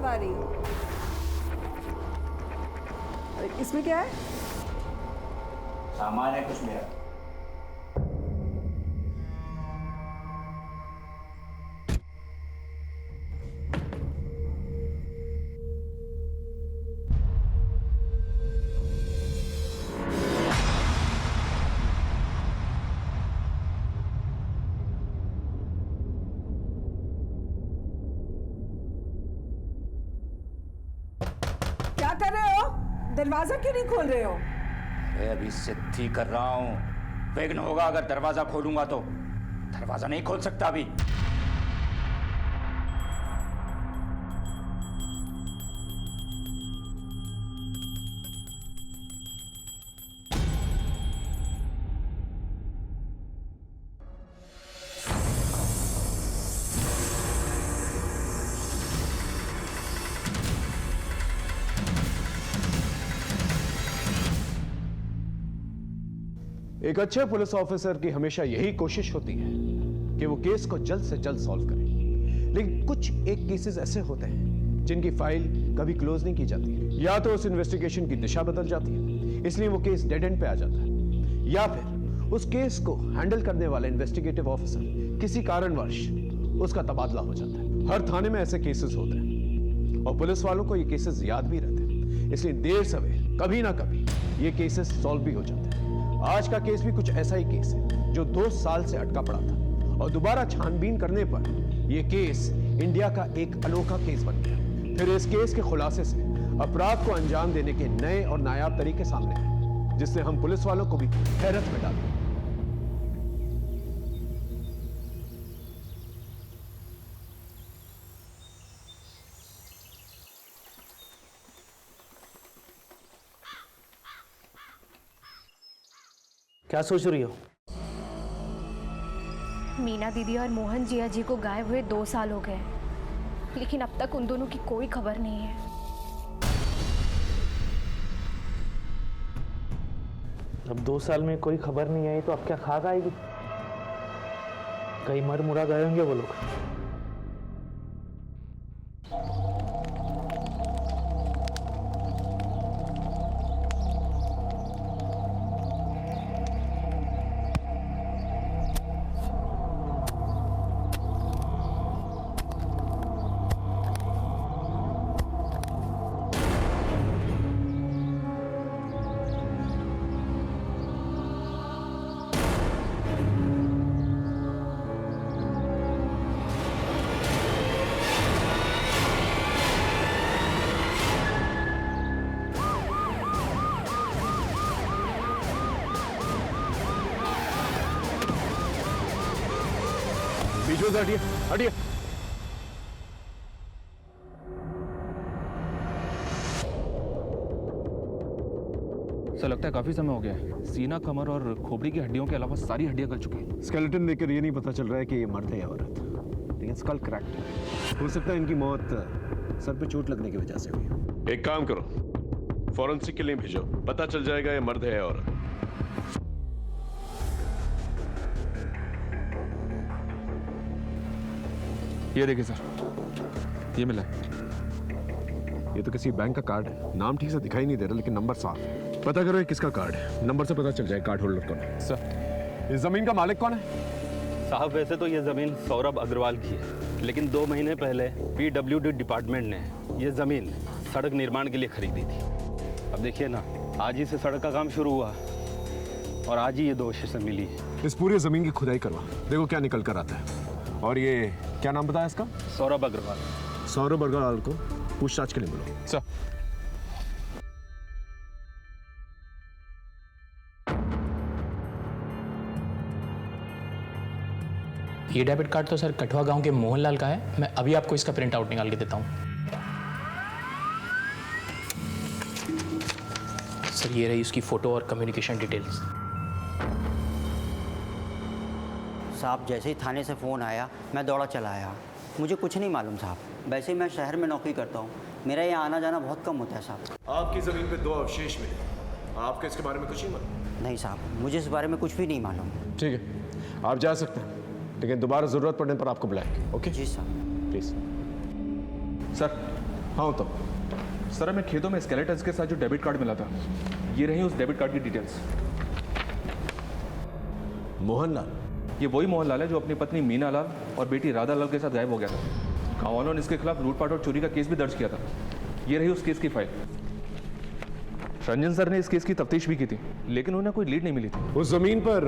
सवारी। इसमें क्या है? सामान है कुछ मेरा। क्या कर रहे हो? दरवाजा क्यों नहीं खोल रहे हो? मैं अभी सिद्धि कर रहा हूँ। विघ्न होगा अगर दरवाजा खोलूंगा तो। दरवाजा नहीं खोल सकता अभी। एक अच्छे पुलिस ऑफिसर की हमेशा यही कोशिश होती है कि वो केस को जल्द से जल्द सॉल्व करे। लेकिन कुछ एक केसेस ऐसे होते हैं जिनकी फाइल कभी क्लोज नहीं की जाती है, या तो उस इन्वेस्टिगेशन की दिशा बदल जाती है, इसलिए वो केस डेड एंड पे आ जाता है, या फिर उस केस को हैंडल करने वाला इन्वेस्टिगेटिव ऑफिसर किसी कारणवश उसका तबादला हो जाता है। हर थाने में ऐसे केसेस होते हैं और पुलिस वालों को ये केसेस याद भी रहते हैं, इसलिए देर सवेर कभी ना कभी ये केसेस सॉल्व भी हो जाते हैं। आज का केस भी कुछ ऐसा ही केस है जो 2 साल से अटका पड़ा था और दोबारा छानबीन करने पर यह केस इंडिया का एक अनोखा केस बन गया। फिर इस केस के खुलासे से अपराध को अंजाम देने के नए और नायाब तरीके सामने आए, जिससे हम पुलिस वालों को भी हैरत में डाल दिया। क्या सोच रही हो? मीना दीदी और मोहन जिया जी को गायब हुए 2 साल हो गए, लेकिन अब तक उन दोनों की कोई खबर नहीं है। अब 2 साल में कोई खबर नहीं आई तो अब क्या खाक आएगी? कहीं मर मुरा गए होंगे वो लोग। बीच में से हटिए, हटिए। सर लगता है काफी समय हो गया है। सीना, कमर और खोपड़ी की हड्डियों के अलावा सारी हड्डियां गल चुकी हैं। स्केलेटन देखकर ये नहीं पता चल रहा है कि ये मर्द है या औरत, लेकिन स्कल क्रैक्ड है। हो सकता है इनकी मौत सर पे चोट लगने की वजह से हुई हो। एक काम करो, फॉरेंसिक के लिए भेजो, पता चल जाएगा ये मर्द है या औरत। ये देखिए सर, ये मिला है। ये तो किसी बैंक का कार्ड है, नाम ठीक से दिखाई नहीं दे रहा लेकिन नंबर साफ है। पता करो ये किसका कार्ड है, नंबर से पता चल जाए कार्ड होल्डर कौन है। सर इस जमीन का मालिक कौन है? साहब वैसे तो ये ज़मीन सौरभ अग्रवाल की है, लेकिन 2 महीने पहले PWD डिपार्टमेंट ने ये ज़मीन सड़क निर्माण के लिए खरीदी थी। अब देखिए ना, आज ही से सड़क का काम शुरू हुआ और आज ही ये दोषी से मिली है। इस पूरी जमीन की खुदाई करवा, देखो क्या निकल कर आता है। और ये क्या नाम बताया इसका? सौरभ अग्रवाल। सौरभ अग्रवाल को पूछताछ के लिए मिलो। सर ये डेबिट कार्ड तो सर कठुआ गांव के मोहनलाल का है। मैं अभी आपको इसका प्रिंट आउट निकाल के देता हूँ। सर ये रही उसकी फ़ोटो और कम्युनिकेशन डिटेल्स। साहब जैसे ही थाने से फ़ोन आया मैं दौड़ा चला आया। मुझे कुछ नहीं मालूम साहब। वैसे ही मैं शहर में नौकरी करता हूँ, मेरा यहाँ आना जाना बहुत कम होता है साहब। आपकी ज़मीन पे 2 अवशेष मिले, आपके इसके बारे में कुछ नहीं मालूम? नहीं साहब, मुझे इस बारे में कुछ भी नहीं मालूम। ठीक है, आप जा सकते हैं, लेकिन दोबारा ज़रूरत पड़ने पर आपको बुलाएंगे। ओके जी साहब। प्लीज़। सर हाँ तो सर हमें खेतों में स्केलेटन्स के साथ जो डेबिट कार्ड मिला था, ये रही उस डेबिट कार्ड की डिटेल्स। मोहनलाल, ये वही मोहनलाल है जो अपनी पत्नी मीना लाल और बेटी राधा लाल के साथ गायब हो गया था। गाँव वालों ने इसके खिलाफ लूटपाट और चोरी का केस भी दर्ज किया था। ये रही उस केस की फाइल। रंजन सर ने इस केस की तफ्तीश भी की थी, लेकिन उन्हें कोई लीड नहीं मिली थी। उस जमीन पर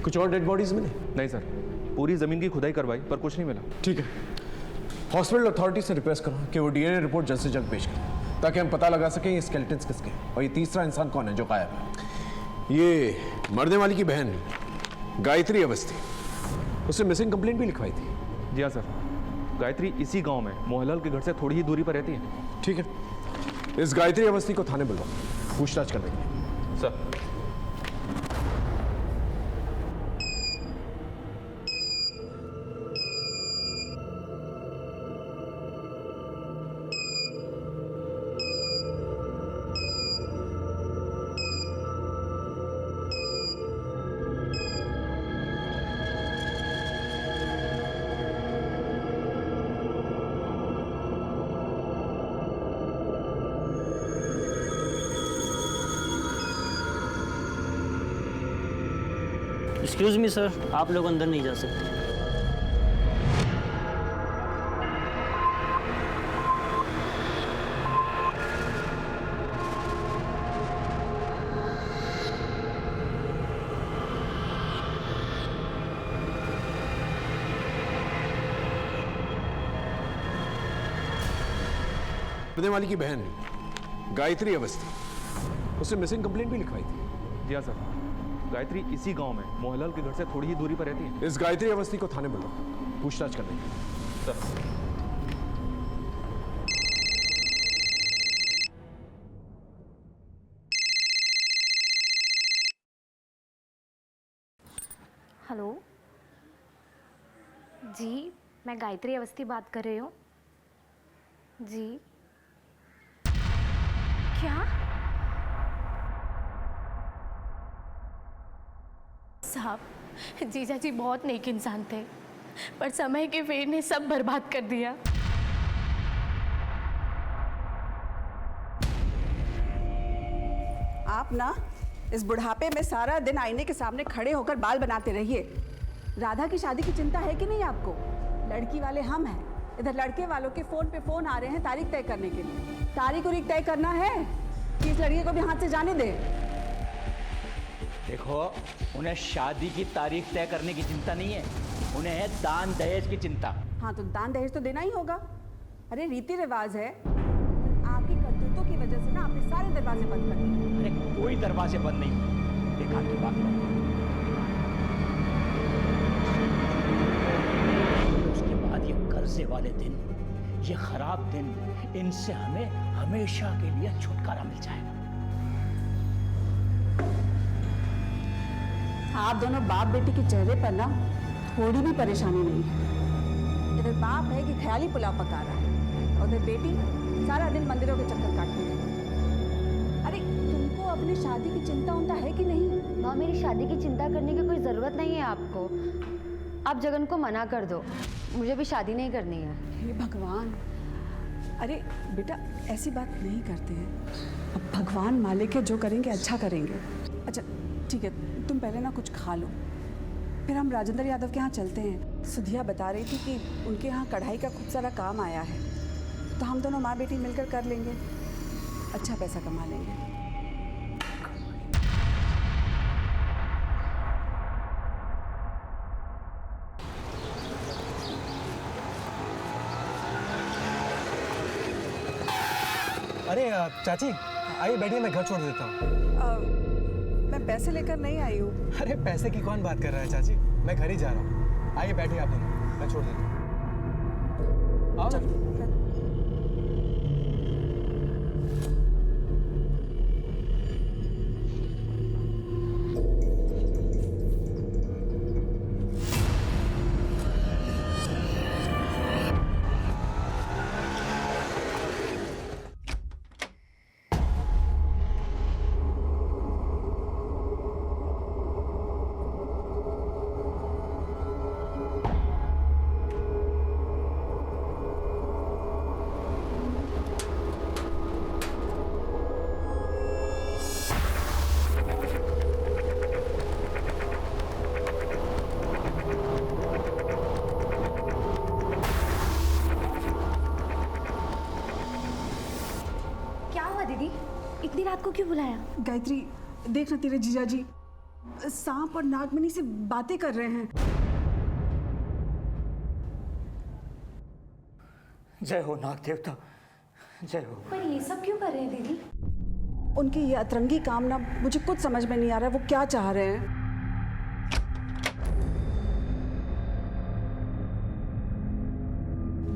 कुछ और डेड बॉडीज मिले? नहीं सर, पूरी ज़मीन की खुदाई करवाई पर कुछ नहीं मिला। ठीक है, हॉस्पिटल अथॉरिटी से रिक्वेस्ट करो कि वो डीएनए रिपोर्ट जल्द से जल्द पेश करें ताकि हम पता लगा सकें ये स्केलेटन्स किसके हैं और ये तीसरा इंसान कौन है जो गायब है। ये मरने वाली की बहन गायत्री अवस्थी, उसने मिसिंग कंप्लेंट भी लिखवाई थी। जी हाँ सर, गायत्री इसी गांव में मोहनलाल के घर से थोड़ी ही दूरी पर रहती है। ठीक है, इस गायत्री अवस्थी को थाने बुलवाओ पूछताछ करने के लिए। सर एक्सक्यूज़ मी सर, आप लोग अंदर नहीं जा सकते। मरने वाली की बहन गायत्री अवस्थी, उसने मिसिंग कंप्लेंट भी लिखवाई थी। जी हाँ सर, गायत्री इसी गांव में मोहनलाल के घर से थोड़ी ही दूरी पर रहती है। इस गायत्री अवस्थी को थाने बुलाओ पूछताछ करने के लिए। सर हेलो जी, मैं गायत्री अवस्थी बात कर रही हूँ। जी क्या? साहब, जीजा जी बहुत नेक इंसान थे, पर समय के फेर ने सब बर्बाद कर दिया। आप ना इस बुढ़ापे में सारा दिन आईने के सामने खड़े होकर बाल बनाते रहिए। राधा की शादी की चिंता है कि नहीं आपको? लड़की वाले हम हैं, इधर लड़के वालों के फोन पे फोन आ रहे हैं तारीख तय करने के लिए। तारीख उरीख तय करना है कि इस लड़की को भी हाथ से जाने दे। देखो, उन्हें शादी की तारीख तय करने की चिंता नहीं है, उन्हें है दान दहेज की चिंता। हाँ तो दान दहेज तो देना ही होगा। अरे रीति रिवाज है, आपकी करतूतों की वजह से ना आपने सारे दरवाजे बंद कर दिए। अरे कोई दरवाजे बंद नहीं हुए, देखा की बात है। उसके बाद ये कर्जे वाले दिन, ये खराब दिन, इनसे हमें हमेशा के लिए छुटकारा मिल जाएगा। आप दोनों बाप बेटी के चेहरे पर ना थोड़ी भी परेशानी नहीं है। इधर बाप है कि ख्याली पुलाव पका रहा है और उधर बेटी सारा दिन मंदिरों के चक्कर काटती है। अरे तुमको अपनी शादी की चिंता उनता है कि नहीं? माँ, मेरी शादी की चिंता करने की कोई ज़रूरत नहीं है आपको। आप जगन को मना कर दो, मुझे भी शादी नहीं करनी है। हे भगवान, अरे बेटा ऐसी बात नहीं करते हैं। अब भगवान मालिक है, जो करेंगे अच्छा करेंगे। अच्छा ठीक है, तुम पहले ना कुछ खा लो, फिर हम राजेंद्र यादव के यहाँ चलते हैं। सुधिया बता रही थी कि उनके यहाँ कढ़ाई का खूब सारा काम आया है, तो हम दोनों माँ बेटी मिलकर कर लेंगे, अच्छा पैसा कमा लेंगे। अरे चाची आइए बैठिए, मैं घर छोड़ देता हूँ। मैं पैसे लेकर नहीं आई हूँ। अरे पैसे की कौन बात कर रहा है चाची, मैं घर ही जा रहा हूँ। आइए बैठिए आप दोनों, मैं छोड़ देता हूँ। आओ ना। आपको क्यों बुलाया? गायत्री, देख ना तेरे जीजा जी सांप और नागमणि से बातें कर रहे हैं। जय हो नाग देवता, जय हो। पर ये सब क्यों कर रहे हैं दीदी? उनकी ये अतरंगी काम ना मुझे कुछ समझ में नहीं आ रहा है, वो क्या चाह रहे हैं।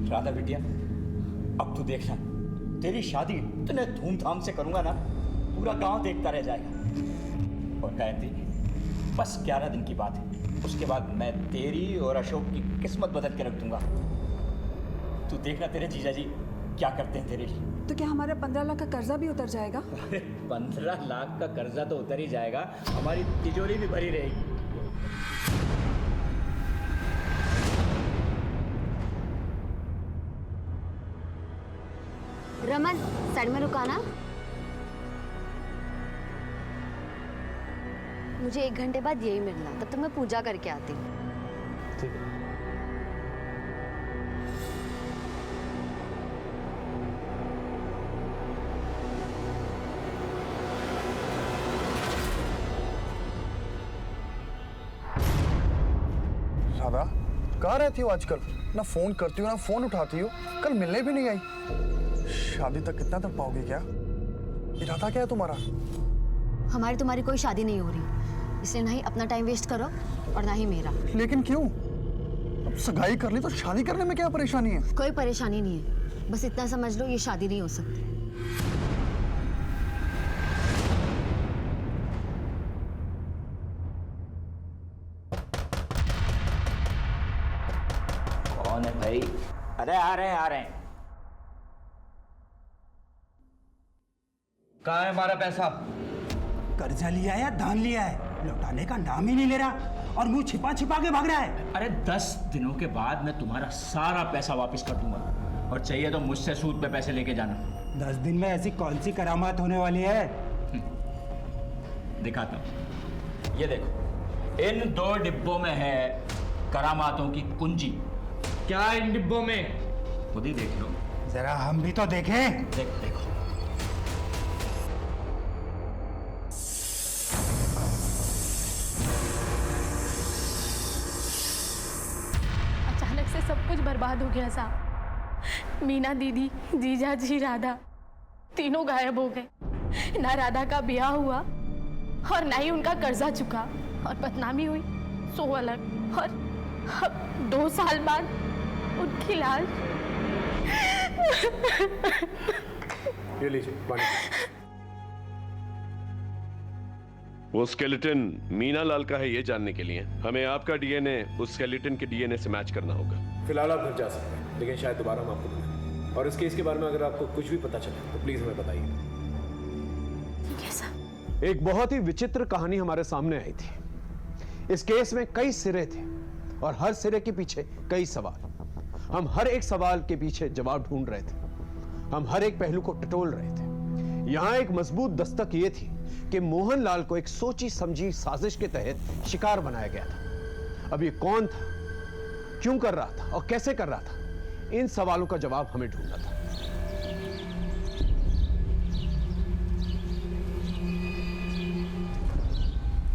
राधा बिटिया, अब तू देखना, तेरी शादी इतने धूमधाम से करूंगा ना, पूरा गांव देखता रह जाएगा। और गायत्री, बस 11 दिन की बात है, उसके बाद मैं तेरी और अशोक की किस्मत बदल के रख दूंगा। तू देखना तेरे जीजा जी क्या करते हैं तेरे लिए। तो क्या हमारा 15 लाख का कर्जा भी उतर जाएगा? अरे 15 लाख का कर्जा तो उतर ही जाएगा, हमारी तिजोरी भी भरी रहेगी। रमन, साइड में रुकाना। मुझे 1 घंटे बाद यही मिलना, तब तक मैं पूजा करके आती हूँ। ठीक है। राधा, कहाँ रहती हो आजकल? ना फोन करती हो ना फोन उठाती हो, कल मिलने भी नहीं आई। शादी तक कितना तक पाओगे क्या? इरादा क्या है तुम्हारा? हमारी तुम्हारी कोई शादी नहीं हो रही, इसलिए ना ही अपना टाइम वेस्ट करो और ना ही मेरा। लेकिन क्यों? अब सगाई कर ली तो शादी करने में क्या परेशानी है? कोई परेशानी नहीं है, बस इतना समझ लो ये शादी नहीं हो सकती। कौन है भाई? अरे आ रहे हैं। कहाँ है हमारा पैसा? कर्जा लिया है या दान लिया है, लौटाने का नाम ही नहीं ले रहा और मुंह छिपा छिपा के भाग रहा है। अरे 10 दिनों के बाद मैं तुम्हारा सारा पैसा वापस कर दूंगा, और चाहिए तो मुझसे सूद पे पैसे लेके जाना। 10 दिन में ऐसी कौन सी करामात होने वाली है? दिखाता हूँ, ये देखो, इन 2 डिब्बों में है करामातों की कुंजी। क्या इन डिब्बों में? खुद ही देख लो। जरा हम भी तो देखें। देखो। अचानक से सब कुछ बर्बाद हो गया साहब। मीना दीदी, जीजा जी, राधा तीनों गायब हो गए। ना राधा का ब्याह हुआ और ना ही उनका कर्जा चुका, और बदनामी हुई सो अलग। और अब 2 साल बाद उनकी लाश। ये लीजिए पानी। वो स्केलेटन मीना लाल का है, ये जानने के लिए हमें आपका डीएनए उस स्केलेटन के डीएनए से मैच करना होगा। फिलहाल आप घर जा सकते हैं, लेकिन शायद दोबारा हम आपको बुलाएं। और इस केस के बारे में अगर आपको कुछ भी पता चले तो प्लीज हमें बताइए। ठीक है सर। एक बहुत ही विचित्र कहानी हमारे सामने आई थी। इस केस में कई सिरे थे और हर सिरे के पीछे कई सवाल। हम हर एक सवाल के पीछे जवाब ढूंढ रहे थे, हम हर एक पहलू को टटोल रहे थे। यहां एक मजबूत दस्तक यह थी कि मोहनलाल को एक सोची समझी साजिश के तहत शिकार बनाया गया था। अब ये कौन था, क्यों कर रहा था और कैसे कर रहा था, इन सवालों का जवाब हमें ढूंढना था।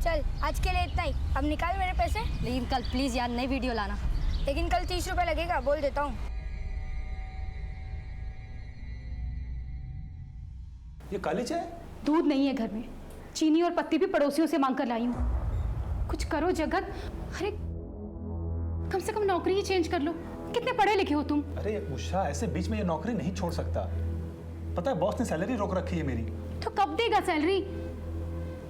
चल आज के लिए इतना ही, अब निकाल मेरे पैसे। लेकिन कल प्लीज यार नई वीडियो लाना। लेकिन कल 30 रुपए लगेगा, बोल देता हूँ। ये काली चाय? दूध नहीं है घर में, चीनी और पत्ती भी पड़ोसियों से मांग कर लाई हूँ। कुछ करो जगत। अरे कम से कम नौकरी ही चेंज कर लो, कितने पढ़े लिखे हो तुम। अरे उषा, ऐसे बीच में ये नौकरी नहीं छोड़ सकता। पता है बॉस ने सैलरी रोक रखी है मेरी। तो कब देगा सैलरी?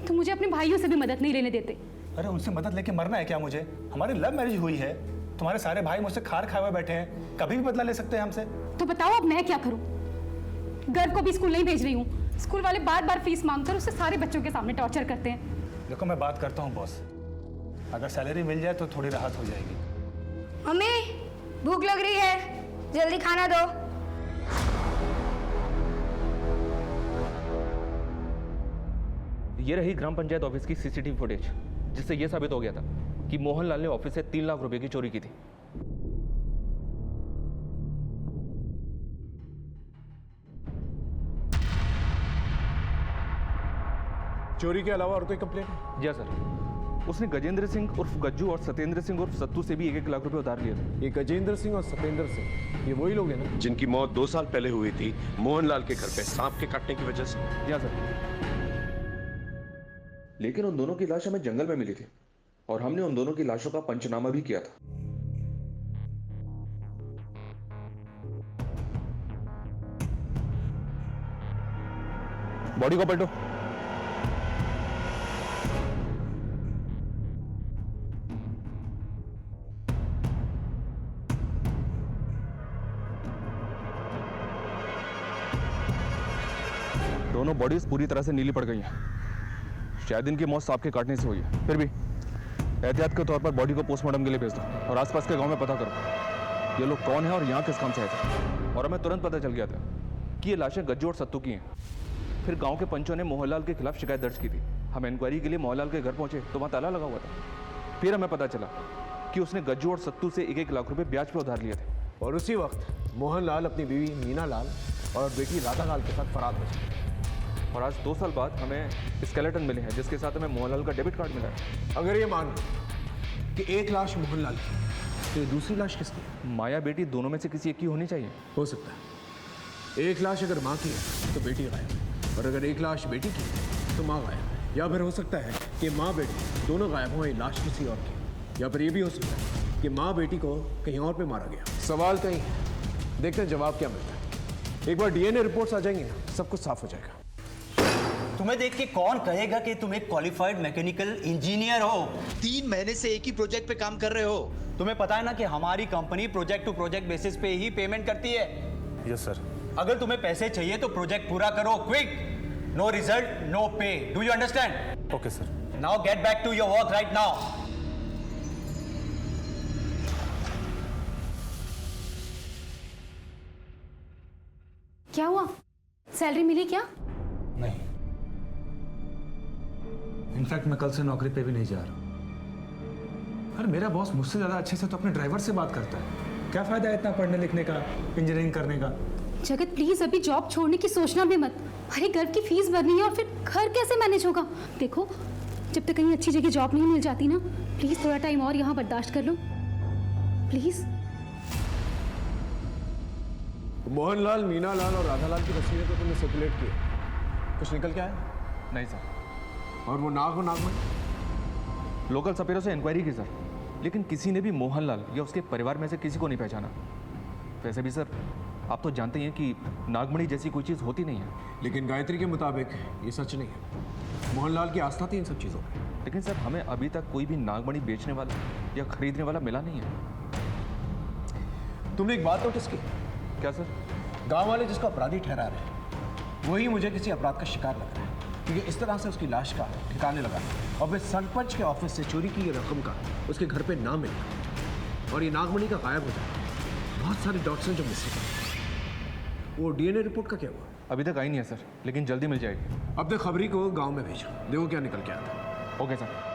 तुम मुझे अपने भाइयों से भी मदद नहीं लेने देते। अरे उनसे मदद लेके मरना है क्या मुझे? हमारी लव मैरिज हुई है, तुम्हारे सारे भाई मुझसे खार खाए हुए बैठे हैं, कभी भी बदला ले सकते हैं हमसे। तो बताओ अब मैं क्या करूं? गर्व को भी स्कूल नहीं भेज रही हूँ, स्कूल वाले बार बार फीस मांगकर उससे सारे बच्चों के सामने टॉर्चर करते हैं। देखो मैं बात करता हूँ बॉस, अगर सैलरी मिल जाए तो थोड़ी राहत हो जाएगी। मम्मी भूख लग रही है, जल्दी खाना दो। ये रही ग्राम पंचायत ऑफिस की सीसीटीवी फुटेज, जिससे यह साबित हो गया था कि मोहनलाल ने ऑफिस से 3 लाख रुपए की चोरी की थी। चोरी के अलावा और कोई कंप्लेन है? जी हाँ सर, उसने गजेंद्र सिंह उर्फ गज्जू और सत्येंद्र सिंह उर्फ सत्तू से भी 1-1 लाख रुपए उधार लिए थे। ये गजेंद्र सिंह और सत्येंद्र सिंह, ये वही लोग हैं ना जिनकी मौत 2 साल पहले हुई थी मोहनलाल के घर पे सांप के काटने की वजह से? जी हाँ सर। लेकिन उन दोनों की लाश हमें जंगल में मिली थी और हमने उन दोनों की लाशों का पंचनामा भी किया था। बॉडी को पलटो। दोनों बॉडीज पूरी तरह से नीली पड़ गई हैं। शायद इनकी मौत सांप के काटने से हुई है। फिर भी एहतियात के तौर पर बॉडी को पोस्टमार्टम के लिए भेज दो और आसपास के गांव में पता करो ये लोग कौन है और यहाँ किस काम से आए थे। और हमें तुरंत पता चल गया था कि ये लाशें गज्जू और सत्तू की हैं। फिर गांव के पंचों ने मोहनलाल के खिलाफ शिकायत दर्ज की थी। हम इंक्वायरी के लिए मोहनलाल के घर पहुंचे तो वहाँ ताला लगा हुआ था। फिर हमें पता चला कि उसने गज्जू और सत्तू से 1-1 लाख रुपए ब्याज पे उधार लिए थे। और उसी वक्त मोहनलाल अपनी बीवी मीना लाल और बेटी राधा लाल के साथ फरार हो गए। और आज 2 साल बाद हमें स्केलेटन मिले हैं जिसके साथ हमें मोहनलाल का डेबिट कार्ड मिला है। अगर ये मान कि एक लाश मोहनलाल की तो दूसरी लाश किसकी? माया बेटी दोनों में से किसी एक की होनी चाहिए। हो सकता है एक लाश अगर माँ की है तो बेटी गायब है, और अगर एक लाश बेटी की है तो माँ गायब है। या फिर हो सकता है कि माँ बेटी दोनों गायब हो, लाश किसी और की। या फिर ये भी हो सकता है कि माँ बेटी को कहीं और पे मारा गया। सवाल कहीं है, देखते हैं जवाब क्या मिलता है। एक बार डीएनए रिपोर्ट्स आ जाएंगी ना, सब कुछ साफ हो जाएगा। तुम्हें देख के कौन कहेगा कि तुम एक क्वालिफाइड मैकेनिकल इंजीनियर हो? 3 महीने से एक ही प्रोजेक्ट पे काम कर रहे हो। तुम्हें पता है ना कि हमारी company project to project basis पे ही पेमेंट करती है। Yes sir. अगर तुम्हें पैसे चाहिए तो प्रोजेक्ट पूरा करो, quick. No result no pay, do you understand? Okay sir. Now get back to your work right now. क्या हुआ? सैलरी मिली क्या? नहीं, इनफैक्ट मैं कल से नौकरी पे भी नहीं जा रहा। अरे मेरा बॉस मुझसे ज्यादा अच्छे से तो अपने ड्राइवर से बात करता है। क्या फायदा है इतना पढ़ने लिखने का, इंजीनियरिंग करने का? जगत प्लीज अभी जॉब छोड़ने की सोचना भी मत। अरे घर की फीस भरनी है और फिर घर कैसे मैनेज होगा? देखो जब तक कहीं अच्छी जगह जॉब नहीं मिल जाती ना, प्लीज थोड़ा टाइम और यहाँ बर्दाश्त कर लो प्लीज। मोहनलाल, मीना लाल और राधा लाल की तस्वीरें तो तुमने सर्कुलेट की, कुछ निकल के आया? नहीं सर। और वो नागमणि? लोकल सपेरों से इंक्वायरी की सर, लेकिन किसी ने भी मोहनलाल या उसके परिवार में से किसी को नहीं पहचाना। वैसे भी सर आप तो जानते ही हैं कि नागमणि जैसी कोई चीज़ होती नहीं है। लेकिन गायत्री के मुताबिक ये सच नहीं है। मोहनलाल की आस्था थी इन सब चीज़ों पर। लेकिन सर हमें अभी तक कोई भी नागमणि बेचने वाला या खरीदने वाला मिला नहीं है। तुमने एक बात नोटिस की? क्या सर? गांव वाले जिसको अपराधी ठहरा रहे हैं वही मुझे किसी अपराध का शिकार लग रहा है, क्योंकि इस तरह से उसकी लाश का ठिकाने लगा और फिर सरपंच के ऑफिस से चोरी की रकम का उसके घर पे नाम मिला और ये नागमणि का गायब हो जाए। बहुत सारे डॉट्स हैं जो मिसिंग हैं। वो डीएनए रिपोर्ट का क्या हुआ? अभी तक आई नहीं है सर, लेकिन जल्दी मिल जाएगी। अपने खबरी को गांव में भेजो, देखो क्या निकल के आता है। Okay sir.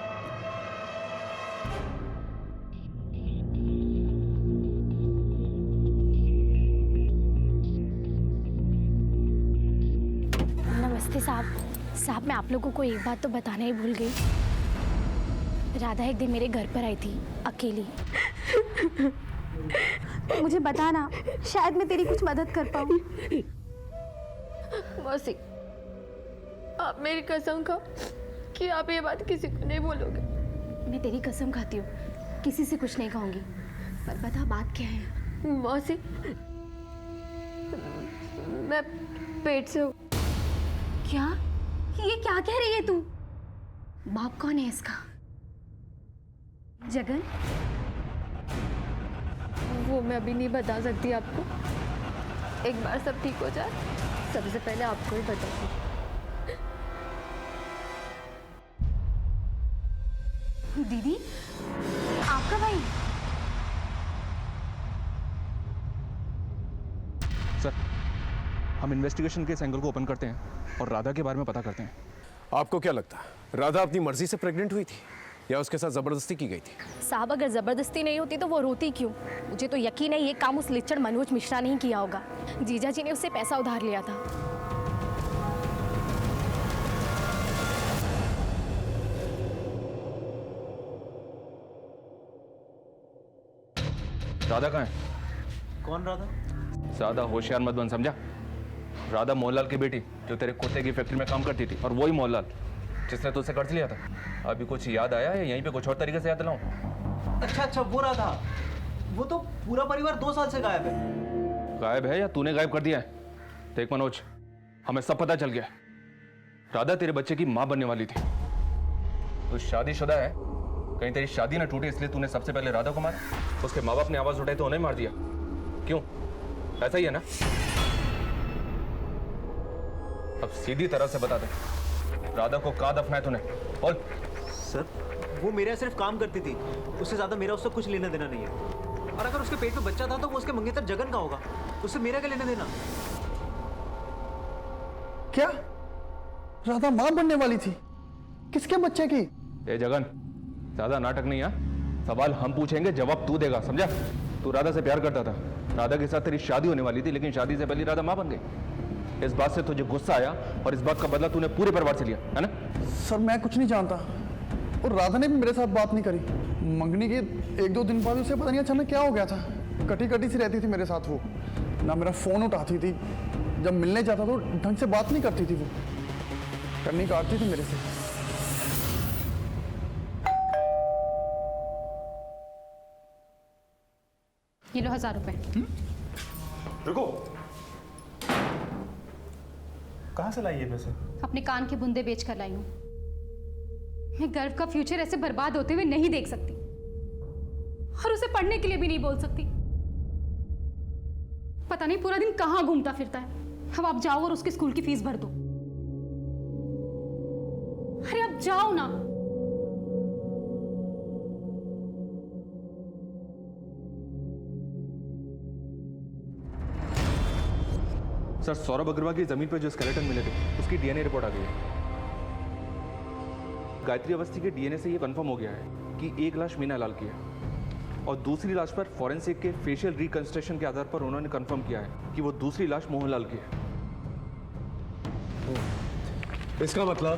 नमस्ते साहब, मैं आप लोगों को एक बात तो बताना ही भूल गई। राधा एक दिन मेरे घर पर आई थी अकेली। मुझे बताना, शायद मैं तेरी कुछ मदद कर पाऊँ। मौसी, आप मेरी कसम खाओ कि आप ये बात किसी को नहीं बोलोगे। मैं तेरी कसम खाती हूँ, किसी से कुछ नहीं कहूँगी। पर बता बात क्या है? मौसी, मैं पेट से हूँ। क्या? ये क्या कह रही है तू? बाप कौन है इसका? जगन? वो मैं अभी नहीं बता सकती आपको। एक बार सब ठीक हो जाए सबसे पहले आपको ही बताऊंगी। दीदी, आपका भाई? सर हम इन्वेस्टिगेशन के इस एंगल को ओपन करते हैं और राधा के बारे में पता करते हैं। आपको क्या लगता है राधा अपनी मर्जी से प्रेग्नेंट हुई थी या उसके साथ जबरदस्ती की गई थी? साहब अगर जबरदस्ती नहीं होती तो वो रोती क्यों? मुझे तो यकीन है ये काम उस लिच्चड़ मनोज मिश्रा ने ही किया होगा। जीजा जी ने उससे पैसा उधार लिया था। राधा कहाँ है? कौन राधा? ज्यादा होशियार मत बन, समझा? राधा मोहनलाल की बेटी जो तेरे कुत्ते की फैक्ट्री में काम करती थी, और वही मोहनलाल जिसने तुझसे कर्ज लिया था। अभी कुछ याद आया है? यहीं पे कुछ और तरीके से याद दिलाऊं? अच्छा, वो राधा। वो तो पूरा परिवार 2 साल से गायब है। गायब है या तूने गायब कर दिया है? देख मनोज, हमें सब पता चल गया। राधा तेरे बच्चे की माँ बनने वाली थी। तू शादीशुदा है, कहीं तेरी शादी ना टूटे इसलिए तूने सबसे पहले राधा को मारा। उसके माँ बाप ने आवाज उठाई तो उन्हें मार दिया। क्यों? ऐसा ही है ना? अब सीधी तरह से बता दे, राधा को कहाँ दफनाया तूने? बोल। सर, वो मेरे यहाँ सिर्फ काम करती थी, उससे ज्यादा मेरा उससे कुछ लेना देना नहीं है। और अगर उसके पेट में बच्चा था तो वो उसके मंगेतर जगन का होगा, उससे मेरा क्या लेना देना? क्या राधा मां बनने वाली थी? किसके बच्चे की? ए जगन, ज्यादा नाटक नहीं है। सवाल हम पूछेंगे, जवाब तू देगा, समझा? तू राधा से प्यार करता था, राधा के साथ तेरी शादी होने वाली थी, लेकिन शादी से पहले राधा मां बन गई। इस बात से तुझे गुस्सा आया और इस बात का बदला तूने पूरे परिवार से लिया, है ना? सर मैं कुछ नहीं जानता, और राधा ने भी मेरे साथ बात नहीं करी। मंगनी के 1-2 दिन बाद उसे पता नहीं अचानक क्या हो गया था। कटी कटी सी रहती थी मेरे साथ वो, ना मेरा फोन उठाती थी, जब मिलने जाता तो ढंग से बात नहीं करती थी, वो करनी काटती थी मेरे से। ये लो 1000 रुपए। रुको, कहाँ से लाई ये पैसे? अपने कान के बुंदे बेच कर लाई हूँ। मैं गर्व का फ्यूचर ऐसे बर्बाद होते हुए नहीं देख सकती, और उसे पढ़ने के लिए भी नहीं बोल सकती। पता नहीं पूरा दिन कहाँ घूमता फिरता है। अब आप जाओ और उसके स्कूल की फीस भर दो। अरे अब जाओ ना। सर, सौरभ अग्रवाल की जमीन पर जो स्केलेटन मिले थे उसकी डीएनए रिपोर्ट आ गई है। गायत्री अवस्थी के डीएनए से ये कंफर्म हो गया है कि एक लाश मीना लाल की है, और दूसरी लाश पर फॉरेंसिक के फेशियल रिकंस्ट्रक्शन के आधार पर उन्होंने कंफर्म किया है कि वो दूसरी लाश मोहनलाल की है। इसका मतलब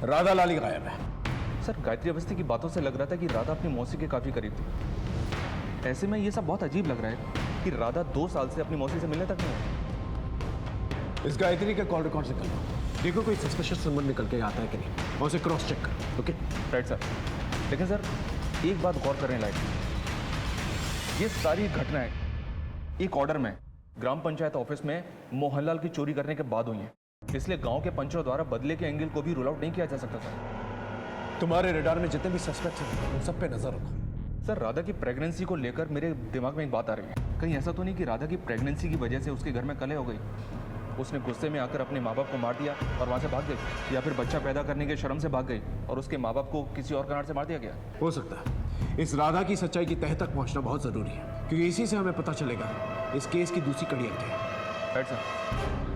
राधा लाल ही गायब है। सर, गायत्री अवस्थी की बातों से लग रहा था कि राधा अपनी मौसी के काफी करीब थी। ऐसे में ये सब बहुत अजीब लग रहा है कि राधा 2 साल से अपनी मौसी से मिलने तक नहीं आई। इस गायत्री के कॉल रिकॉर्ड से कर देखो कोई सस्पिशियस नंबर निकल के आता है कि नहीं, और उसे क्रॉस चेक कर। Okay right sir. लेकिन सर, एक बात गौर करने लायक, ये सारी घटनाएं एक ऑर्डर में ग्राम पंचायत ऑफिस में मोहनलाल की चोरी करने के बाद हुई हैं, इसलिए गांव के पंचों द्वारा बदले के एंगल को भी रूल आउट नहीं किया जा सकता सर। तुम्हारे रडार में जितने भी सस्पेक्ट हैं उन सब पे नजर रखो। सर, राधा की प्रेगनेंसी को लेकर मेरे दिमाग में एक बात आ रही है। कहीं ऐसा तो नहीं कि राधा की प्रेगनेंसी की वजह से उसके घर में कलह हो गई, उसने गुस्से में आकर अपने माँ बाप को मार दिया और वहाँ से भाग गई, या फिर बच्चा पैदा करने के शर्म से भाग गई और उसके माँ बाप को किसी और कारण से मार दिया गया? हो सकता है। इस राधा की सच्चाई की तह तक पहुंचना बहुत जरूरी है, क्योंकि इसी से हमें पता चलेगा इस केस की दूसरी कड़ियाँ क्या है। Right sir.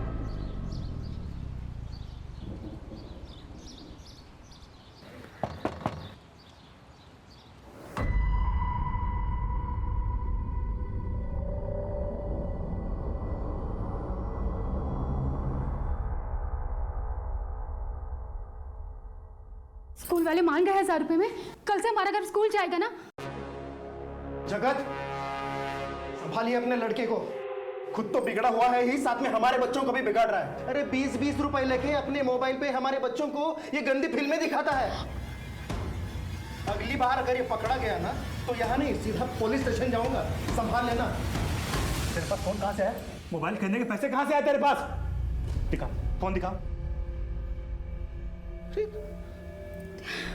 स्कूल वाले मान गए 1000 रुपए में। कल से हमारा घर स्कूल जाएगा ना। जगत, संभालिए अपने लड़के को। खुद तो बिगड़ा हुआ है ही, साथ में हमारे बच्चों को भी बिगाड़ रहा है। अरे 20-20 रुपए लेके अपने मोबाइल पे हमारे बच्चों को ये गंदी फिल्में दिखाता है। अगली बार अगर ये पकड़ा गया ना तो यहाँ नहीं, सीधा पुलिस स्टेशन जाऊंगा। संभाल लेना। तेरे पास फोन कहाँ से है? मोबाइल खरीदने के पैसे कहाँ से आए तेरे पास? दिखा, फोन दिखा।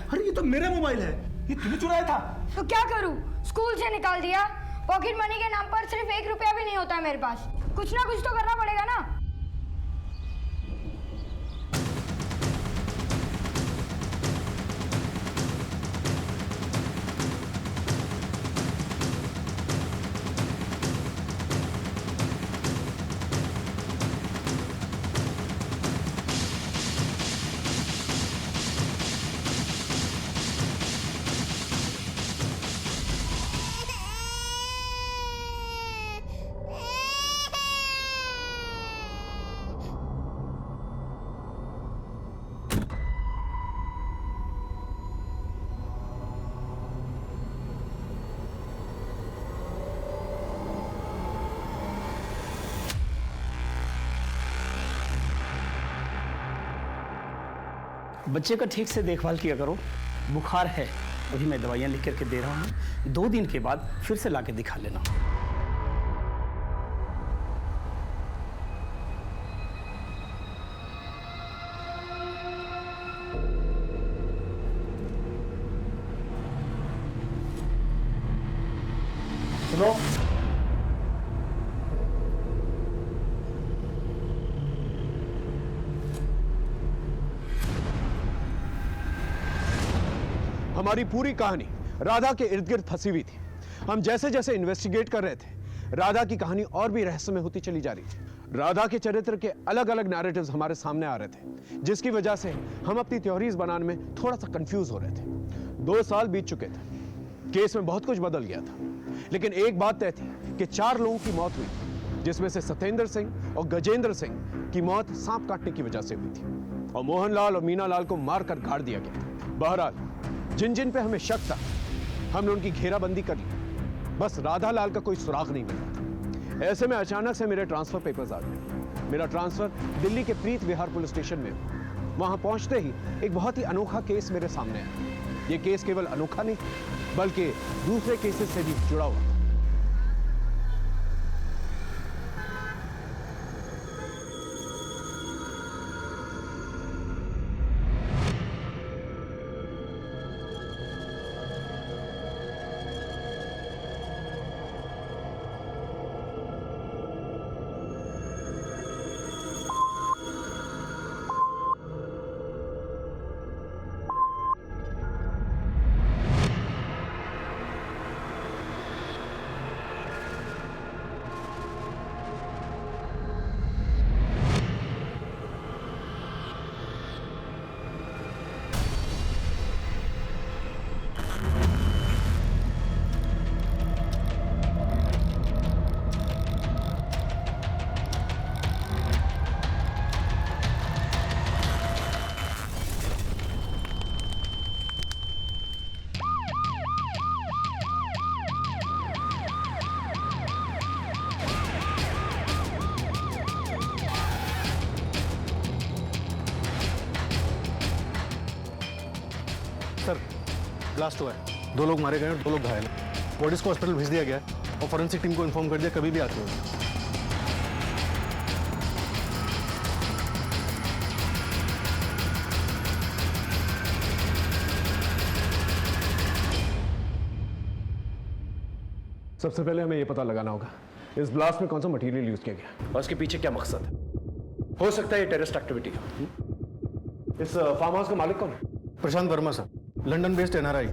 अरे ये तो मेरा मोबाइल है, ये तूने चुराया था। तो क्या करूं? स्कूल से निकाल दिया। पॉकेट मनी के नाम पर सिर्फ 1 रुपया भी नहीं होता मेरे पास। कुछ ना कुछ तो करना पड़ेगा ना। बच्चे का ठीक से देखभाल किया करो। बुखार है, अभी मैं दवाइयाँ लिख करके दे रहा हूँ, 2 दिन के बाद फिर से लाके दिखा लेना। सुनो, हमारी पूरी कहानी राधा के इर्द गिर्द फंसी हुई थी। हम जैसे जैसे इन्वेस्टिगेट कर रहे थे, राधा की कहानी और भी रहस्यमय होती चली जा रही थी। राधा के चरित्र के अलग अलग नैरेटिव्स हमारे सामने आ रहे थे, जिसकी वजह से हम अपनी थ्योरीज बनाने में थोड़ा सा कंफ्यूज हो रहे थे। 2 साल बीत चुके थे, केस में बहुत कुछ बदल गया था, लेकिन एक बात तय थी कि 4 लोगों की मौत हुई, जिसमें से सत्येंद्र सिंह और गजेंद्र सिंह की मौत सांप काटने की वजह से हुई थी, और मोहनलाल और मीनालाल को मारकर गाड़ दिया गया था। बहरहाल जिन जिन पे हमें शक था, हमने उनकी घेराबंदी कर ली, बस राधा लाल का कोई सुराग नहीं मिला था। ऐसे में अचानक से मेरे ट्रांसफर पेपर्स आ गए। मेरा ट्रांसफर दिल्ली के प्रीत विहार पुलिस स्टेशन में। वहां पहुंचते ही एक बहुत ही अनोखा केस मेरे सामने आया। ये केस केवल अनोखा नहीं, बल्कि दूसरे केसेस से भी जुड़ा हुआ था। सर, ब्लास्ट हुआ है, 2 लोग मारे गए और 2 लोग घायल हैं। बॉडीज को हॉस्पिटल भेज दिया गया है और फॉरेंसिक टीम को इन्फॉर्म कर दिया, कभी भी आते हो। सबसे पहले हमें यह पता लगाना होगा इस ब्लास्ट में कौन सा मटेरियल यूज किया गया और इसके पीछे क्या मकसद है। हो सकता है ये टेररिस्ट एक्टिविटी हो। इस फार्म हाउस का मालिक कौन है? Prashant Verma sir, London based NRI.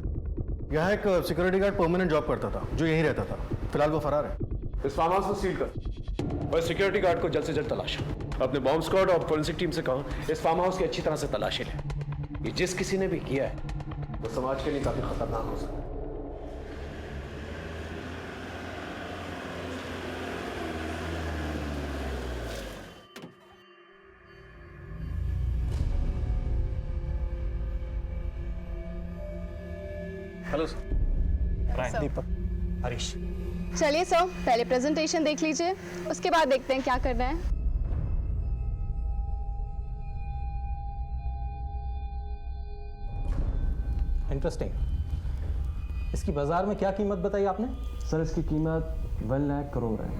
यहाँ एक सिक्योरिटी गार्ड परमानेंट जॉब करता था, जो यहीं रहता था। फिलहाल वो फरार है। इस फार्म हाउस को सील कर और सिक्योरिटी गार्ड को जल्द से जल्द तलाशो। अपने बॉम्ब स्क्वाड और फोरेंसिक टीम से कहो इस फार्म हाउस की अच्छी तरह से तलाशी ले। ये जिस किसी ने भी किया है वो समाज के लिए काफी खतरनाक हो सकता है। Hello sir. दीपक, हरीश। चलिए सर, पहले प्रेजेंटेशन देख लीजिए, उसके बाद देखते हैं क्या करना है। इंटरेस्टिंग। इसकी बाजार में क्या कीमत बताई आपने? सर, इसकी कीमत 1 लाख करोड़ है।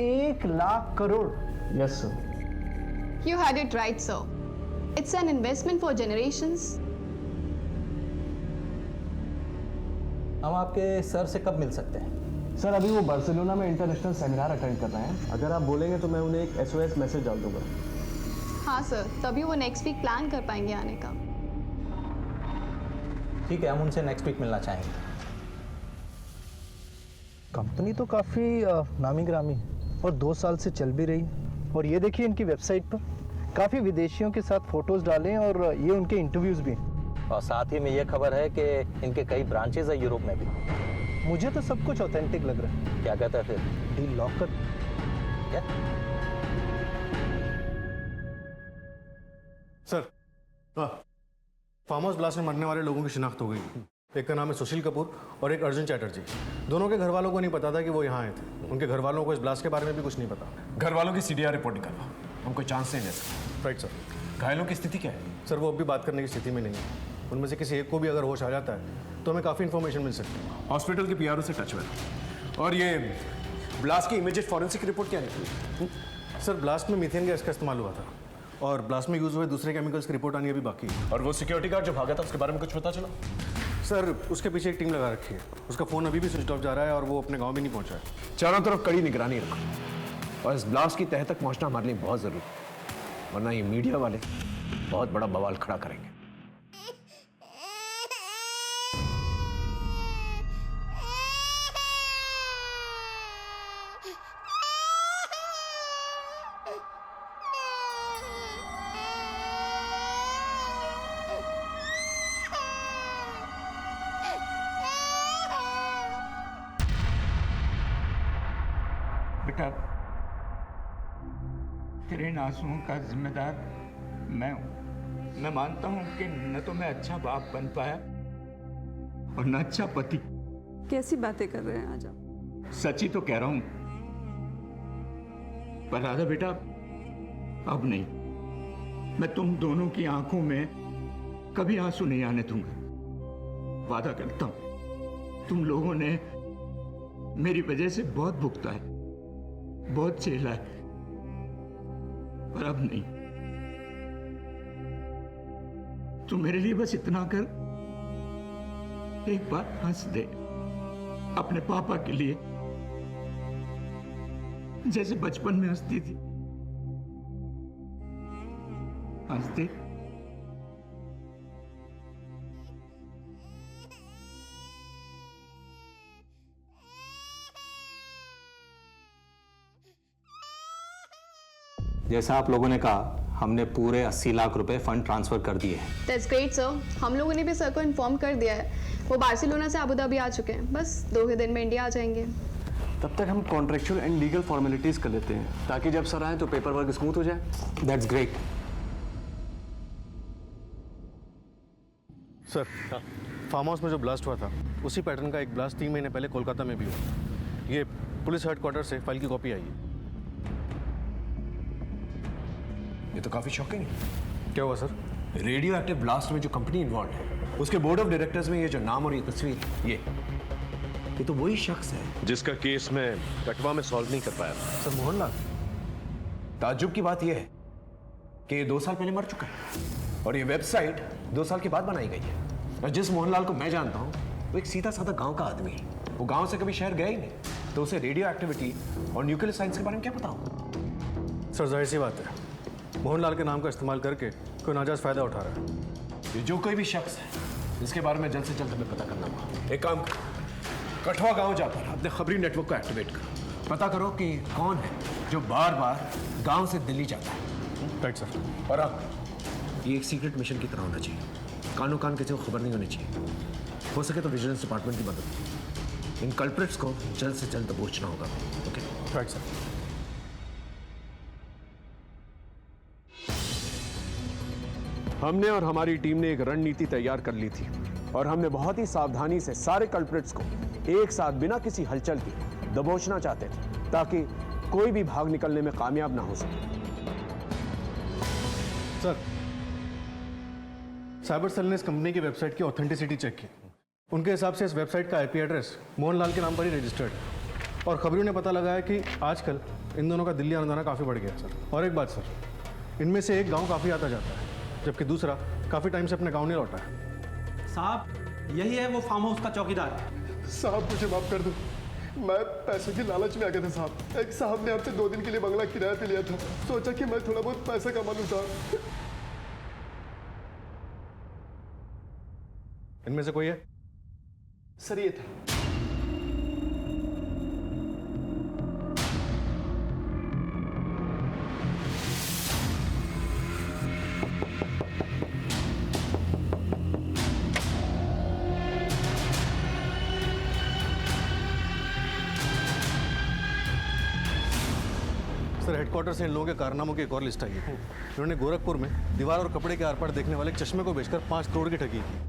1 lakh crore? Yes sir. You had it right, sir. It's an investment for generations. हम आपके सर से कब मिल सकते हैं? सर, अभी वो बार्सिलोना में इंटरनेशनल सेमिनार अटेंड कर रहे हैं। अगर आप बोलेंगे तो मैं उन्हें एक SOS मैसेज डाल दूंगा। हाँ सर, तभी वो नेक्स्ट वीक प्लान कर पाएंगे आने का। ठीक है, हम उनसे नेक्स्ट वीक मिलना चाहेंगे। कंपनी तो काफ़ी नामी ग्रामी और 2 साल से चल भी रही। और ये देखिए इनकी वेबसाइट पर काफ़ी विदेशियों के साथ फोटोज डालें और ये उनके इंटरव्यूज़ भी। और साथ ही में ये खबर है कि इनके कई ब्रांचेज है यूरोप में भी। मुझे तो सब कुछ ऑथेंटिक लग रहा है। क्या कहता है फिर? डील लॉक कर। क्या? सर, फार्म हाउस ब्लास्ट में मरने वाले लोगों की शिनाख्त हो गई। एक का नाम है सुशील कपूर और एक अर्जुन चैटर्जी। दोनों के घर वालों को नहीं पता था कि वो यहाँ आए थे। उनके घर वालों को इस ब्लास्ट के बारे में भी कुछ नहीं पता। घर वालों की CDR रिपोर्ट निकालो, हम कोई चांस नहीं ले सकते। Right sir. घायलों की स्थिति क्या है? सर वो अब भी बात करने की स्थिति में नहीं है। उनमें से किसी एक को भी अगर होश आ जाता है तो हमें काफ़ी इन्फॉर्मेशन मिल सकती है। हॉस्पिटल के पीआरओ से टच में। और ये ब्लास्ट की इमीडिएट फॉरेंसिक रिपोर्ट क्या निकली? सर ब्लास्ट में मीथेन गैस का इस्तेमाल हुआ था और ब्लास्ट में यूज हुए दूसरे केमिकल्स की रिपोर्ट आनी अभी बाकी है। और वो सिक्योरिटी गार्ड जो भागा था उसके बारे में कुछ पता चला? सर उसके पीछे एक टीम लगा रखी है। उसका फ़ोन अभी भी स्विच ऑफ जा रहा है और वो अपने गांव भी नहीं पहुंचा है। चारों तरफ कड़ी निगरानी रखो और इस ब्लास्ट की तह तक पहुंचना हमारे लिए बहुत जरूरी है, वरना ये मीडिया वाले बहुत बड़ा बवाल खड़ा करेंगे। बेटा, तेरे इन आंसुओं का जिम्मेदार मैं हूं। मैं मानता हूं कि न तो मैं अच्छा बाप बन पाया और न अच्छा पति। कैसी बातें कर रहे हैं आज आप? सच ही तो कह रहा हूं। पर राधा बेटा, अब नहीं। मैं तुम दोनों की आंखों में कभी आंसू नहीं आने दूंगा। वादा करता हूं। तुम लोगों ने मेरी वजह से बहुत भुगता है, बहुत झेला है, पर अब नहीं। तू मेरे लिए बस इतना कर, एक बार हंस दे अपने पापा के लिए, जैसे बचपन में हंसती थी। हंस दे। जैसा आप लोगों ने कहा, हमने पूरे 80 लाख रुपए फंड ट्रांसफर कर दिए हैं। That's great sir. हम लोगों ने भी सर को इन्फॉर्म कर दिया है। वो बार्सिलोना से अबू धाबी आ चुके हैं। बस 2 दिन में इंडिया आ जाएंगे। तब तक हम कॉन्ट्रेक्चुअल एंड लीगल फॉर्मेलिटीज कर लेते हैं ताकि जब सर आए तो पेपर वर्क स्मूथ हो जाए। That's great. Sir farm house में जो ब्लास्ट हुआ था उसी पैटर्न का एक ब्लास्ट 3 महीने पहले कोलकाता में भी हुआ। ये पुलिस हेडक्वार्टर से फाइल की कॉपी आई है। ये तो काफी शॉकिंग है। क्या हुआ सर? रेडियो एक्टिव ब्लास्ट में जो कंपनी इन्वॉल्व है उसके बोर्ड ऑफ डायरेक्टर्स में ये जो नाम और ये तस्वीर, ये तो वही शख्स है जिसका केस मैं कटवा में सॉल्व नहीं कर पाया। सर मोहनलाल, ताज्जुब की बात यह है कि ये 2 साल पहले मर चुका है और ये वेबसाइट 2 साल के बाद बनाई गई है। और जिस मोहनलाल को मैं जानता हूँ वो एक सीधा साधा गांव का आदमी है। वो गांव से कभी शहर गया ही नहीं, तो उसे रेडियो एक्टिविटी और न्यूक्लियर साइंस के बारे में क्या पता होगा? सर जाहिर सी बात है, मोहनलाल के नाम का इस्तेमाल करके कोई नाजायज फायदा उठा रहा है। ये जो कोई भी शख्स है इसके बारे में जल्द से जल्द हमें पता करना होगा। एक काम करो, कठवा गांव जाकर अपने खबरी नेटवर्क को एक्टिवेट करो। पता करो कि कौन है जो बार बार गांव से दिल्ली जाता है। Right sir. और अब ये एक सीक्रेट मिशन की तरह होना चाहिए। कानो कान किसी को खबर नहीं होनी चाहिए। हो सके तो विजिलेंस डिपार्टमेंट की मदद। इन कल्प्रिट्स को जल्द से जल्द दबोचना होगा। ओके? Right sir. हमने और हमारी टीम ने एक रणनीति तैयार कर ली थी और हमने बहुत ही सावधानी से सारे कल्प्रिट्स को एक साथ बिना किसी हलचल के दबोचना चाहते थे ताकि कोई भी भाग निकलने में कामयाब ना हो सके। सर साइबर सेल ने इस कंपनी की वेबसाइट की ऑथेंटिसिटी चेक की। उनके हिसाब से इस वेबसाइट का आईपी एड्रेस मोहनलाल के नाम पर ही रजिस्टर्ड है और खबरों ने पता लगाया कि आजकल इन दोनों का दिल्ली आना जाना काफ़ी बढ़ गया है सर। और एक बात सर, इनमें से एक गांव काफ़ी आता जाता है जबकि दूसरा काफ़ी टाइम से अपने गांव नहीं लौटा है। साहब यही है वो फार्म हाउस का चौकीदार। साहब मुझे माफ कर दो, मैं पैसे की लालच में आ गया था साहब। एक साहब ने आपसे 2 दिन के लिए बंगला किराए पे लिया था, सोचा कि मैं थोड़ा बहुत पैसा कमा लूँ साहब। इनमें से कोई है? सर ये था। सर हेडक्वार्टर से इन लोगों के कारनामों की एक और लिस्ट आई है। इन्होंने गोरखपुर में दीवार और कपड़े के आर पार देखने वाले एक चश्मे को बेचकर 5 करोड़ की ठगी की।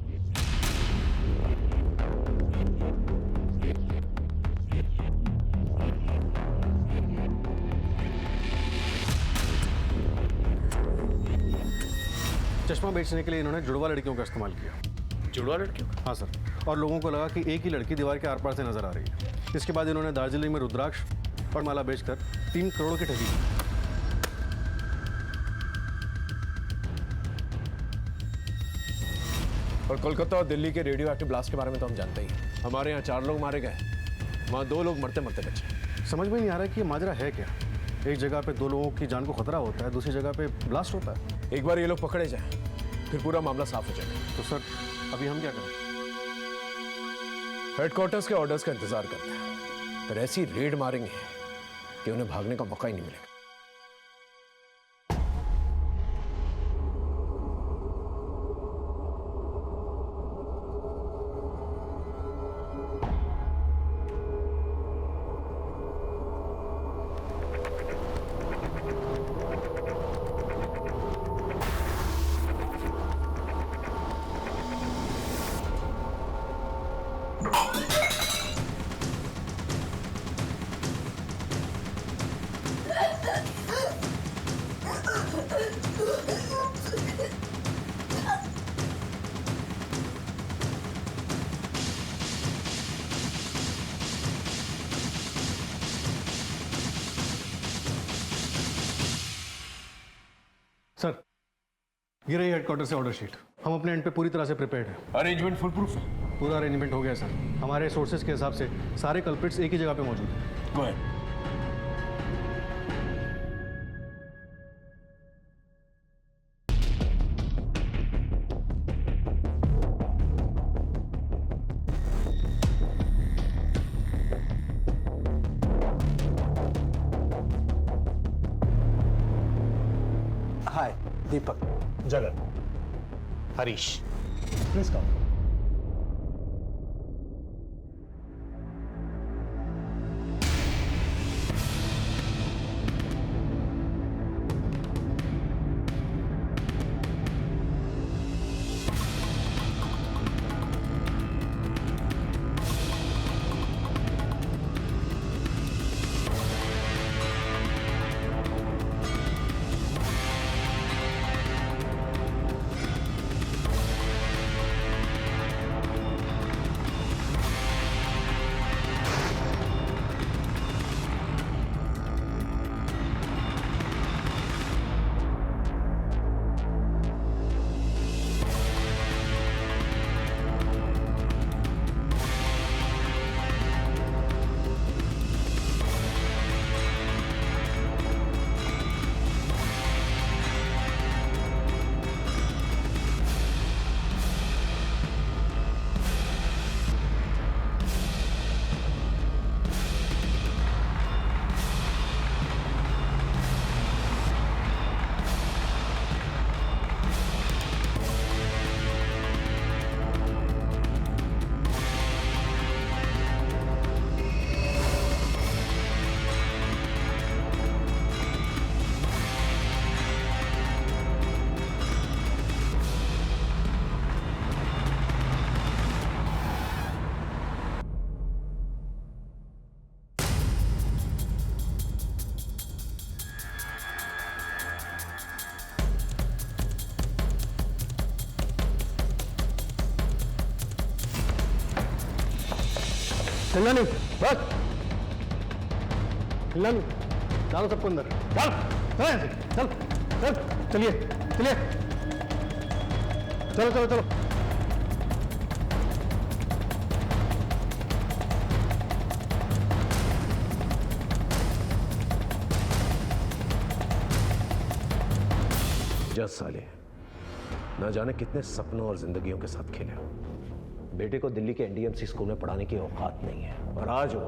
चश्मा बेचने के लिए इन्होंने जुड़वा लड़कियों का इस्तेमाल किया। जुड़वा लड़कियों? हाँ सर, और लोगों को लगा कि एक ही लड़की दीवार के आर पार से नजर आ रही है। इसके बाद इन्होंने दार्जिलिंग में रुद्राक्ष और माला बेचकर 3 करोड़ की ठगी की। और कोलकाता और दिल्ली के रेडियो एक्टिव ब्लास्ट के बारे में तो हम जानते ही हैं। हमारे यहाँ 4 लोग मारे गए, वहाँ 2 लोग मरते मरते बचे। समझ में नहीं आ रहा है कि ये माजरा है क्या। एक जगह पे 2 लोगों की जान को खतरा होता है, दूसरी जगह पे ब्लास्ट होता है। एक बार ये लोग पकड़े जाएं, फिर पूरा मामला साफ हो जाएगा। तो सर अभी हम क्या करें? हेडक्वार्टर्स के ऑर्डर्स का इंतजार करते हैं, पर ऐसी रेड मारेंगे कि उन्हें भागने का मौका ही नहीं मिलेगा। सर ये रही हेडक्वार्टर से ऑर्डर शीट। हम अपने एंड पे पूरी तरह से प्रिपेयर्ड हैं। अरेंजमेंट फुल प्रूफ है? पूरा अरेंजमेंट हो गया सर। हमारे सोर्सेज के हिसाब से सारे कल्प्रिट्स एक ही जगह पे मौजूद हैं। Go ahead. Hi, Deepak, Jagan, Harish. Please come. हिलना नहीं, बस हिलना नहीं। डालो सबको अंदर। डाल, चल ऐसे, चल चल, चलिए चलिए, चलो चलो चलो। जज साले, ना जाने कितने सपनों और जिंदगियों के साथ खेले हो। बेटे को दिल्ली के एनडीएमसी स्कूल में पढ़ाने की औकात नहीं है, और आज वो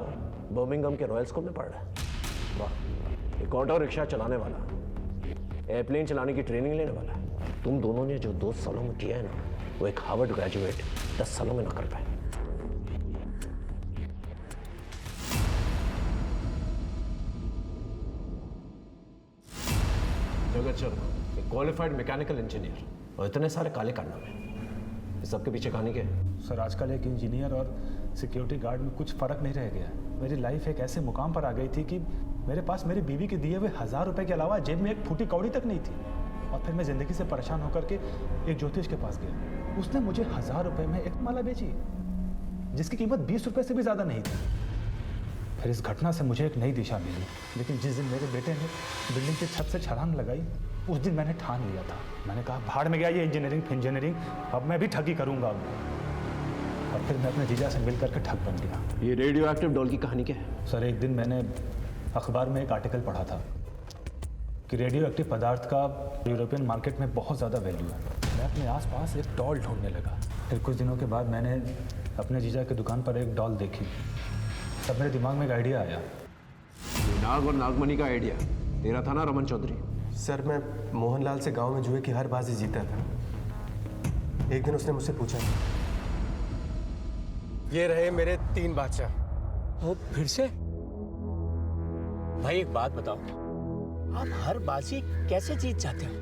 बर्मिंघम के रॉयल स्कूल में पढ़ रहा है। वाह, एक ऑटो रिक्शा चलाने वाला, एयरप्लेन चलाने की ट्रेनिंग लेने वाला है। तुम दोनों ने जो 2 सालों में किया है ना, वो एक हार्वर्ड ग्रेजुएट 10 सालों में ना कर पाए। जगत शर्मा, एक क्वालिफाइड मैकेनिकल इंजीनियर, और इतने सारे काले कारनामे। इस सबके पीछे कहानी क्या है? सर, आजकल एक इंजीनियर और सिक्योरिटी गार्ड में कुछ फ़र्क नहीं रह गया। मेरी लाइफ एक ऐसे मुकाम पर आ गई थी कि मेरे पास मेरी बीवी के दिए हुए 1000 रुपए के अलावा जेब में एक फूटी कौड़ी तक नहीं थी। और फिर मैं ज़िंदगी से परेशान होकर के एक ज्योतिष के पास गया। उसने मुझे 1000 रुपये में एक माला बेची जिसकी कीमत 20 रुपये से भी ज़्यादा नहीं थी। फिर इस घटना से मुझे एक नई दिशा मिली, लेकिन जिस दिन मेरे बेटे ने बिल्डिंग की छत से छलांग लगाई उस दिन मैंने ठान लिया था। मैंने कहा भाड़ में गया ये इंजीनियरिंग, अब मैं भी ठगी करूँगा। और फिर मैं अपने जीजा से मिल करके ठग बन गया। ये रेडियो एक्टिव डॉल की कहानी क्या है? सर एक दिन मैंने अखबार में एक आर्टिकल पढ़ा था कि रेडियो एक्टिव पदार्थ का यूरोपियन मार्केट में बहुत ज़्यादा वैल्यू है। मैं अपने आसपास एक डॉल ढूंढने लगा। फिर कुछ दिनों के बाद मैंने अपने जीजा की दुकान पर एक डॉल देखी। तब मेरे दिमाग में एक आइडिया आया। ये नाग और नागमणि का आइडिया तेरा था ना रमन चौधरी? सर मैं मोहनलाल से गांव में जुए की हर बाजी जीता था। एक दिन उसने मुझसे पूछा, ये रहे मेरे 3 बादशाह। वो फिर से? भाई एक बात बताओ, आप हर बाजी कैसे जीत जाते हो?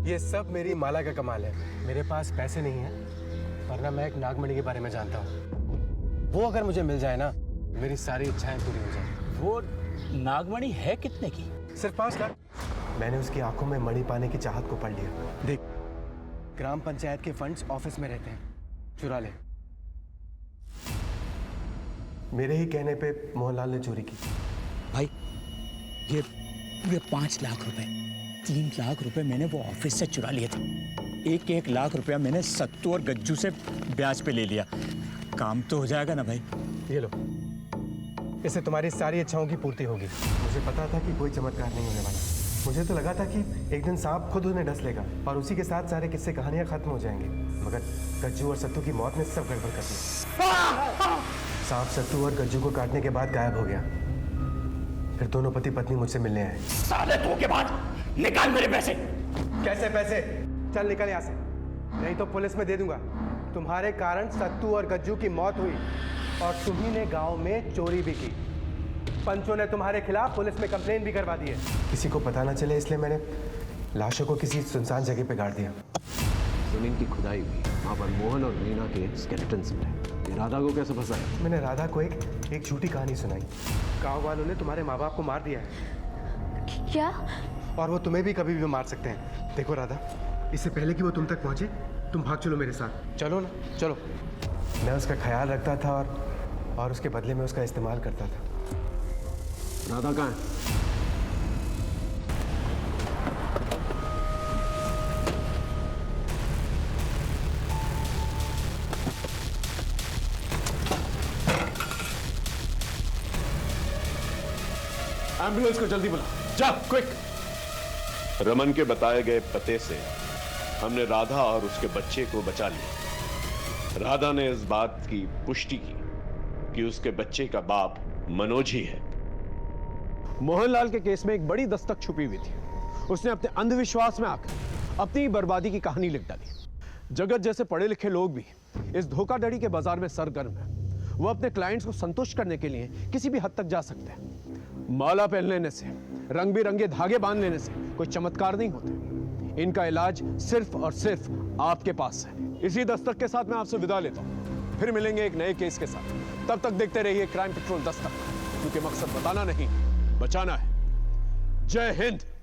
ये सब मेरी माला का कमाल है। मेरे पास पैसे नहीं है, वरना मैं एक नागमणि के बारे में जानता हूँ। वो अगर मुझे मिल जाए ना, मेरी सारी इच्छाएं पूरी हो जाए। वो नागमणि है कितने की? सिर्फ 5 लाख। मैंने उसकी आंखों में मणि पाने की चाहत को पढ़ लिया। देख, ग्राम पंचायत के फंड्स ऑफिस में रहते हैं, चुरा ले। मेरे ही कहने पे मोहनलाल ने चोरी की। भाई ये पूरे 5 लाख रुपए, 3 लाख रुपए मैंने वो ऑफिस से चुरा लिए थे। 1 लाख रुपया मैंने सत्तू और गज्जू से ब्याज पे ले लिया। काम तो हो जाएगा ना भाई? ये लो, इससे तुम्हारी सारी इच्छाओं की पूर्ति होगी। मुझे पता था कि कोई चमत्कार नहीं होने वाला। मुझे तो लगा था कि एक दिन सांप खुद उन्हें डस लेगा और उसी के साथ सारे किस्से कहानियां खत्म हो जाएंगे, मगर गज्जू और सत्तू की मौत ने सब गड़बड़ कर दी। सांप सत्तू और गज्जू को काटने के बाद गायब हो गया। फिर दोनों पति पत्नी मुझसे मिलने आए। साले धोखेबाज, निकाल मेरे पैसे। कैसे पैसे? चल निकल यहाँ से, नहीं तो पुलिस में दे दूंगा। तुम्हारे कारण सत्तू और गज्जू की मौत हुई और तुम्ही ने गांव में चोरी भी की। पंचों ने तुम्हारे खिलाफ पुलिस में कंप्लेन भी करवा दी है। किसी को पता ना चले इसलिए मैंने लाशों को किसी सुनसान जगह पे गाड़ दिया। जमीन की खुदाई हुई, वहाँ पर मोहन और मीना के स्केलेटन्स मिले। राधा को कैसे फंसाया? मैंने राधा को एक झूठी कहानी सुनाई। गांव वालों ने तुम्हारे माँ बाप को मार दिया है। क्या? और वो तुम्हें भी कभी भी मार सकते हैं। देखो राधा, इससे पहले कि वो तुम तक पहुंचे, तुम भाग चलो मेरे साथ। चलो ना, चलो। मैं उसका ख्याल रखता था और उसके बदले में उसका इस्तेमाल करता था। राधा कहाँ है? एम्बुलेंस को जल्दी बुला, जा क्विक। रमन के बताए गए पते से हमने राधा और उसके बच्चे को बचा लिया। राधा ने इस बात की पुष्टि की कि उसके बच्चे का बाप मनोज ही है। मोहनलाल के केस में एक बड़ी दस्तक छुपी हुई थी। उसने अपने अंधविश्वास में आकर अपनी बर्बादी की कहानी लिख डाली। जगत जैसे पढ़े लिखे लोग भी इस धोखाधड़ी के बाजार में सरगर्म हैं। वो अपने क्लाइंट्स को संतुष्ट करने के लिए किसी भी हद तक जा सकते हैं। माला पहन लेने से, रंग बिरंगे धागे बांध लेने से कोई चमत्कार नहीं होते। इनका इलाज सिर्फ और सिर्फ आपके पास है। इसी दस्तक के साथ मैं आपसे विदा लेता हूं। फिर मिलेंगे एक नए केस के साथ। तब तक देखते रहिए क्राइम पेट्रोल दस्तक, क्योंकि मकसद बताना नहीं, बचाना है। जय हिंद।